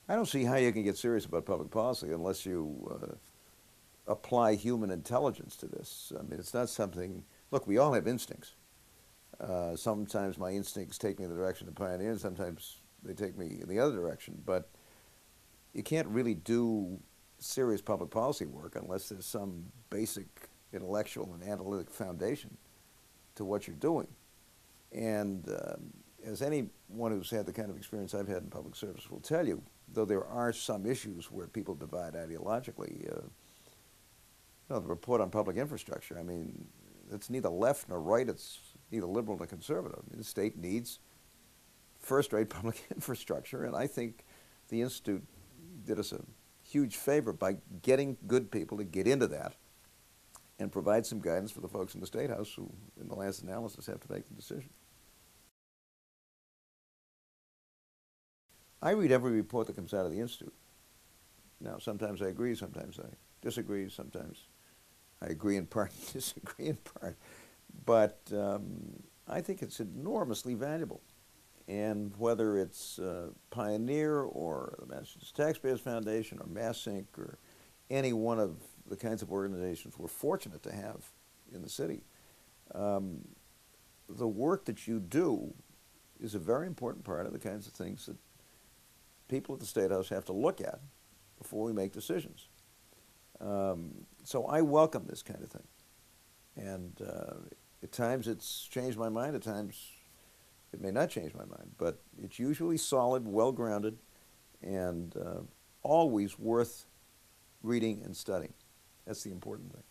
I don't see how you can get serious about public policy unless you apply human intelligence to this. I mean, it's not something. Look, we all have instincts. Sometimes my instincts take me in the direction of pioneer, and sometimes they take me in the other direction. But you can't really do serious public policy work unless there's some basic intellectual and analytic foundation to what you're doing. And as anyone who's had the kind of experience I've had in public service will tell you, though there are some issues where people divide ideologically, the report on public infrastructure, I mean, it's neither left nor right, it's neither liberal nor conservative. I mean, the state needs first-rate public infrastructure, and I think the Institute did us a huge favor by getting good people to get into that and provide some guidance for the folks in the State House who, in the last analysis, have to make the decision. I read every report that comes out of the Institute. Now, sometimes I agree, sometimes I disagree, sometimes I agree in part, disagree in part. But I think it's enormously valuable. And whether it's Pioneer or the Massachusetts Taxpayers Foundation or MassInc or any one of the kinds of organizations we're fortunate to have in the city, the work that you do is a very important part of the kinds of things that people at the State House have to look at before we make decisions. So I welcome this kind of thing. And at times it's changed my mind, at times it may not change my mind, but it's usually solid, well-grounded, and always worth reading and studying. That's the important thing.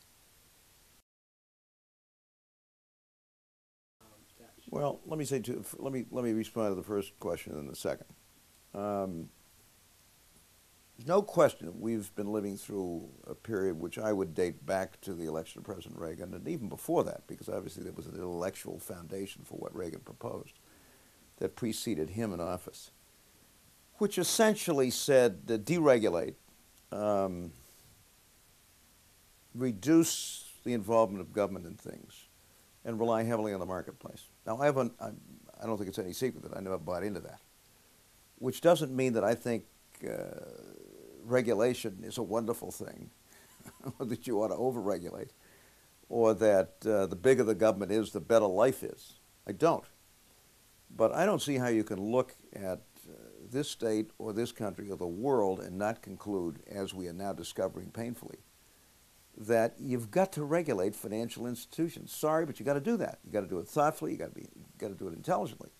Well, let me say let me respond to the first question and then the second. Um, there's no question that we've been living through a period which I would date back to the election of President Reagan, and even before that, because obviously there was an intellectual foundation for what Reagan proposed that preceded him in office, which essentially said deregulate, um, reduce the involvement of government in things, and rely heavily on the marketplace. Now, I don't think it's any secret that I never bought into that, which doesn't mean that I think regulation is a wonderful thing, or that you ought to overregulate, or that the bigger the government is, the better life is. I don't. But I don't see how you can look at this state or this country or the world and not conclude, as we are now discovering painfully, that you've got to regulate financial institutions. Sorry, but you got to do that. You got to do it thoughtfully. You got to do it intelligently.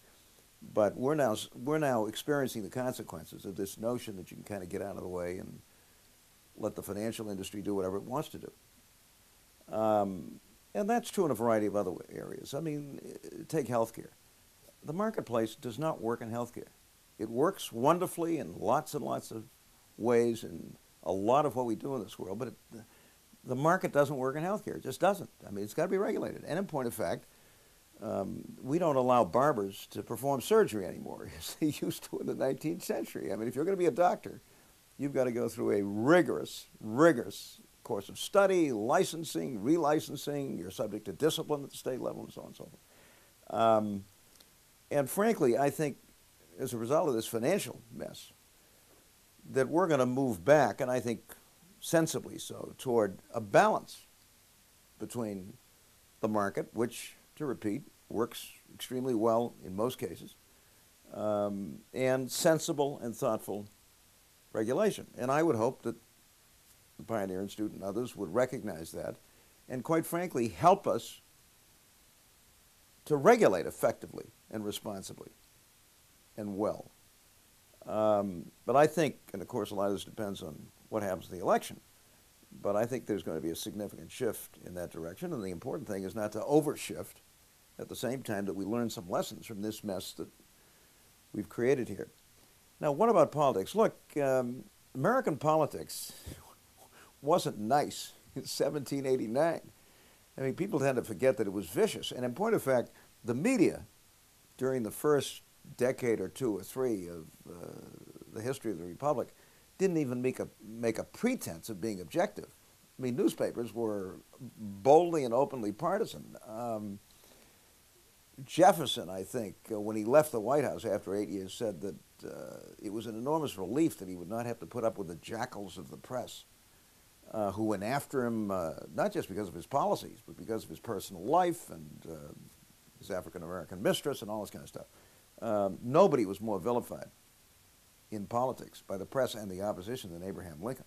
But we're now experiencing the consequences of this notion that you can kind of get out of the way and let the financial industry do whatever it wants to do. And that's true in a variety of other areas. I mean, take healthcare. The marketplace does not work in healthcare. It works wonderfully in lots and lots of ways in a lot of what we do in this world, but the market doesn't work in healthcare. It just doesn't. I mean, it's got to be regulated. And in point of fact, we don't allow barbers to perform surgery anymore as they used to in the 19th century. I mean, if you're going to be a doctor, you've got to go through a rigorous course of study, licensing, relicensing. You're subject to discipline at the state level and so on and so forth. And frankly, I think as a result of this financial mess, that we're going to move back, and I think sensibly so, toward a balance between the market, which, to repeat, works extremely well in most cases, and sensible and thoughtful regulation. And I would hope that the Pioneer Institute and others would recognize that and, quite frankly, help us to regulate effectively and responsibly and well. But I think, and of course a lot of this depends on what happens in the election, but I think there's going to be a significant shift in that direction, and the important thing is not to overshift at the same time that we learn some lessons from this mess that we've created here. Now, what about politics? Look, American politics wasn't nice in 1789. I mean, people tend to forget that it was vicious. And in point of fact, the media, during the first decade or two or three of the history of the Republic, didn't even make a pretense of being objective. I mean, newspapers were boldly and openly partisan. Jefferson, I think, when he left the White House after 8 years, said that it was an enormous relief that he would not have to put up with the jackals of the press, who went after him not just because of his policies, but because of his personal life and his African-American mistress and all this kind of stuff. Nobody was more vilified in politics by the press and the opposition than Abraham Lincoln.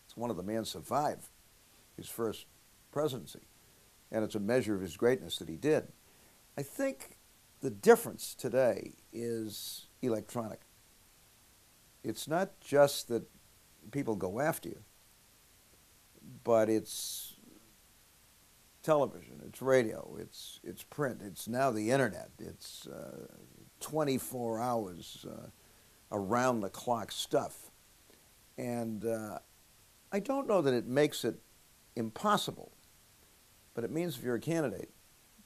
It's one of the men survived his first presidency, and it's a measure of his greatness that he did. I think the difference today is electronic. It's not just that people go after you, but it's television, it's radio, it's print, it's now the internet, it's 24 hours around-the-clock stuff. And I don't know that it makes it impossible, but it means if you're a candidate,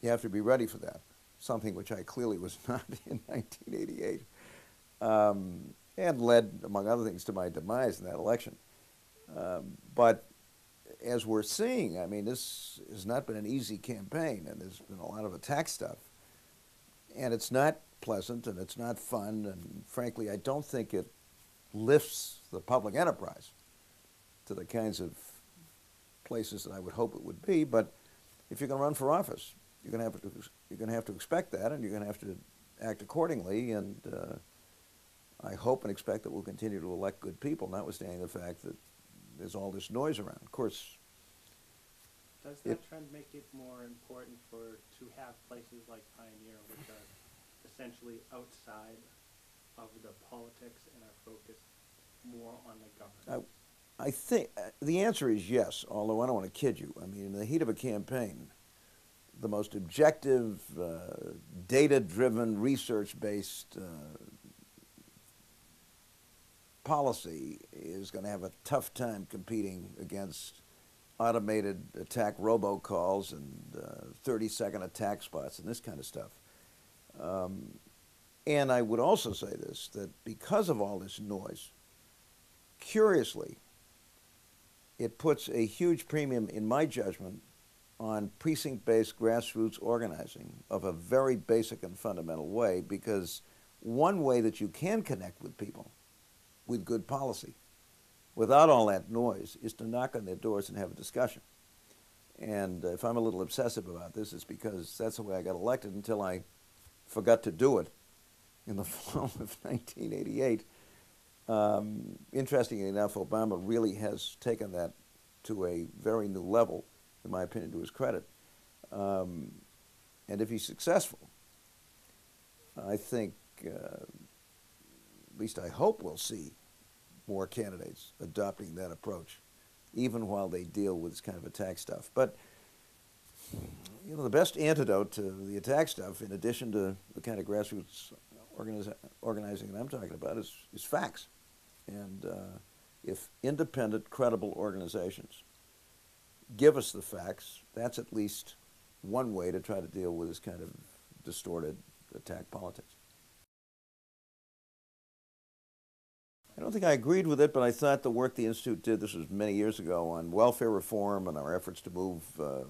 you have to be ready for that, something which I clearly was not in 1988, and led, among other things, to my demise in that election. But as we're seeing, I mean, this has not been an easy campaign, and there's been a lot of attack stuff. And it's not pleasant, and it's not fun, and frankly, I don't think it lifts the public enterprise to the kinds of places that I would hope it would be. But if you're going to run for office, you're going to have to expect that, and you're going to have to act accordingly. And I hope and expect that we'll continue to elect good people, notwithstanding the fact that there's all this noise around. Of course, does that trend make it more important to have places like Pioneer, which are essentially outside of the politics and are focused more on the government? I think the answer is yes, although I don't want to kid you. I mean, in the heat of a campaign, the most objective, data-driven, research-based policy is going to have a tough time competing against automated attack robocalls and 30-second attack spots and this kind of stuff. And I would also say this, that because of all this noise, curiously, it puts a huge premium, in my judgment, on precinct-based grassroots organizing of a very basic and fundamental way, because one way that you can connect with people with good policy, without all that noise, is to knock on their doors and have a discussion. And if I'm a little obsessive about this, it's because that's the way I got elected until I forgot to do it in the fall of 1988. Interestingly enough, Obama really has taken that to a very new level, in my opinion, to his credit. And if he's successful, I think, at least I hope we'll see more candidates adopting that approach, even while they deal with this kind of attack stuff. But, you know, the best antidote to the attack stuff, in addition to the kind of grassroots organizing that I'm talking about, is facts. And if independent, credible organizations give us the facts, that's at least one way to try to deal with this kind of distorted attack politics. I don't think I agreed with it, but I thought the work the Institute did, this was many years ago, on welfare reform and our efforts to move, to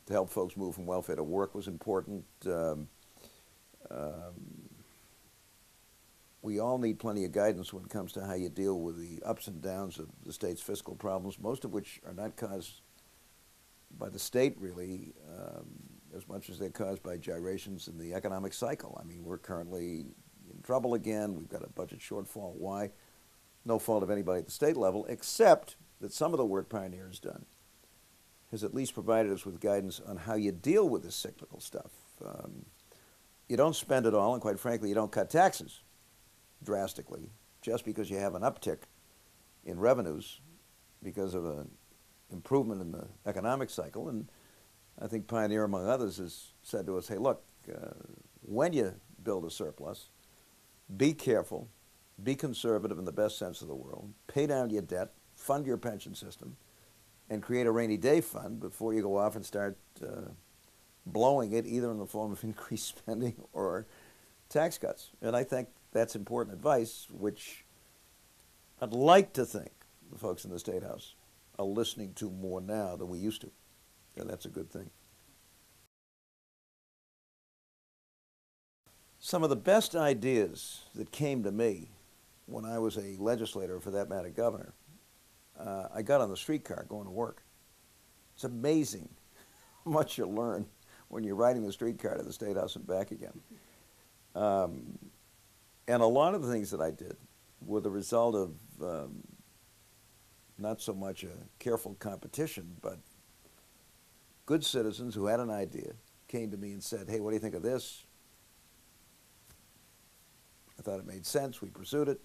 help folks move from welfare to work was important. We all need plenty of guidance when it comes to how you deal with the ups and downs of the state's fiscal problems, most of which are not caused by the state, really, as much as they're caused by gyrations in the economic cycle. I mean, we're currently in trouble again. We've got a budget shortfall. Why? No fault of anybody at the state level, except that some of the work Pioneer has done has at least provided us with guidance on how you deal with this cyclical stuff. You don't spend it all, and quite frankly, you don't cut taxes drastically just because you have an uptick in revenues because of an improvement in the economic cycle. And I think Pioneer, among others, has said to us, hey, look, when you build a surplus, be careful, be conservative in the best sense of the word, pay down your debt, fund your pension system, and create a rainy day fund before you go off and start blowing it, either in the form of increased spending or tax cuts. And I think that's important advice, which I'd like to think the folks in the State House are listening to more now than we used to. And that's a good thing. Some of the best ideas that came to me when I was a legislator, or for that matter, governor, I got on the streetcar going to work. It's amazing how much you learn when you're riding the streetcar to the State House and back again. And a lot of the things that I did were the result of not so much a careful competition, but good citizens who had an idea came to me and said, hey, what do you think of this? I thought it made sense. We pursued it.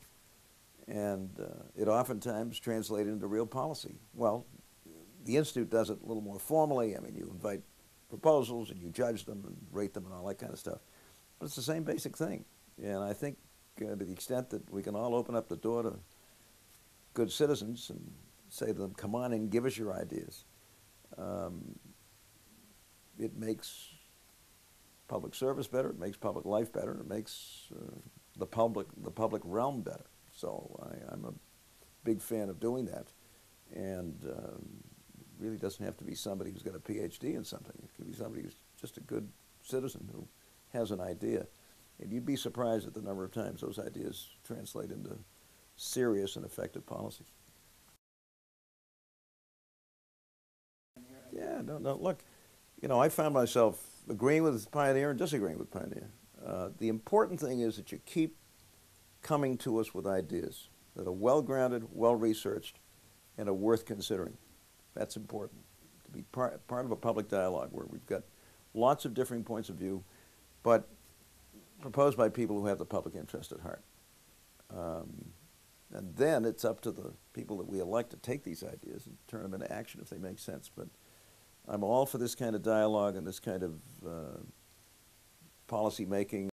And it oftentimes translated into real policy. Well, the Institute does it a little more formally. I mean, you invite proposals and you judge them and rate them and all that kind of stuff. But it's the same basic thing. And I think to the extent that we can all open up the door to good citizens and say to them, come on and give us your ideas, it makes public service better, it makes public life better, it makes the public realm better. So I'm a big fan of doing that. And it really doesn't have to be somebody who's got a PhD in something. It can be somebody who's just a good citizen who has an idea. And you'd be surprised at the number of times those ideas translate into serious and effective policies. Yeah, no, look, you know, I found myself agreeing with Pioneer and disagreeing with Pioneer. The important thing is that you keep coming to us with ideas that are well-grounded, well-researched, and are worth considering. That's important, to be part of a public dialogue where we've got lots of differing points of view, but proposed by people who have the public interest at heart. And then it's up to the people that we elect to take these ideas and turn them into action if they make sense. But I'm all for this kind of dialogue and this kind of policy making.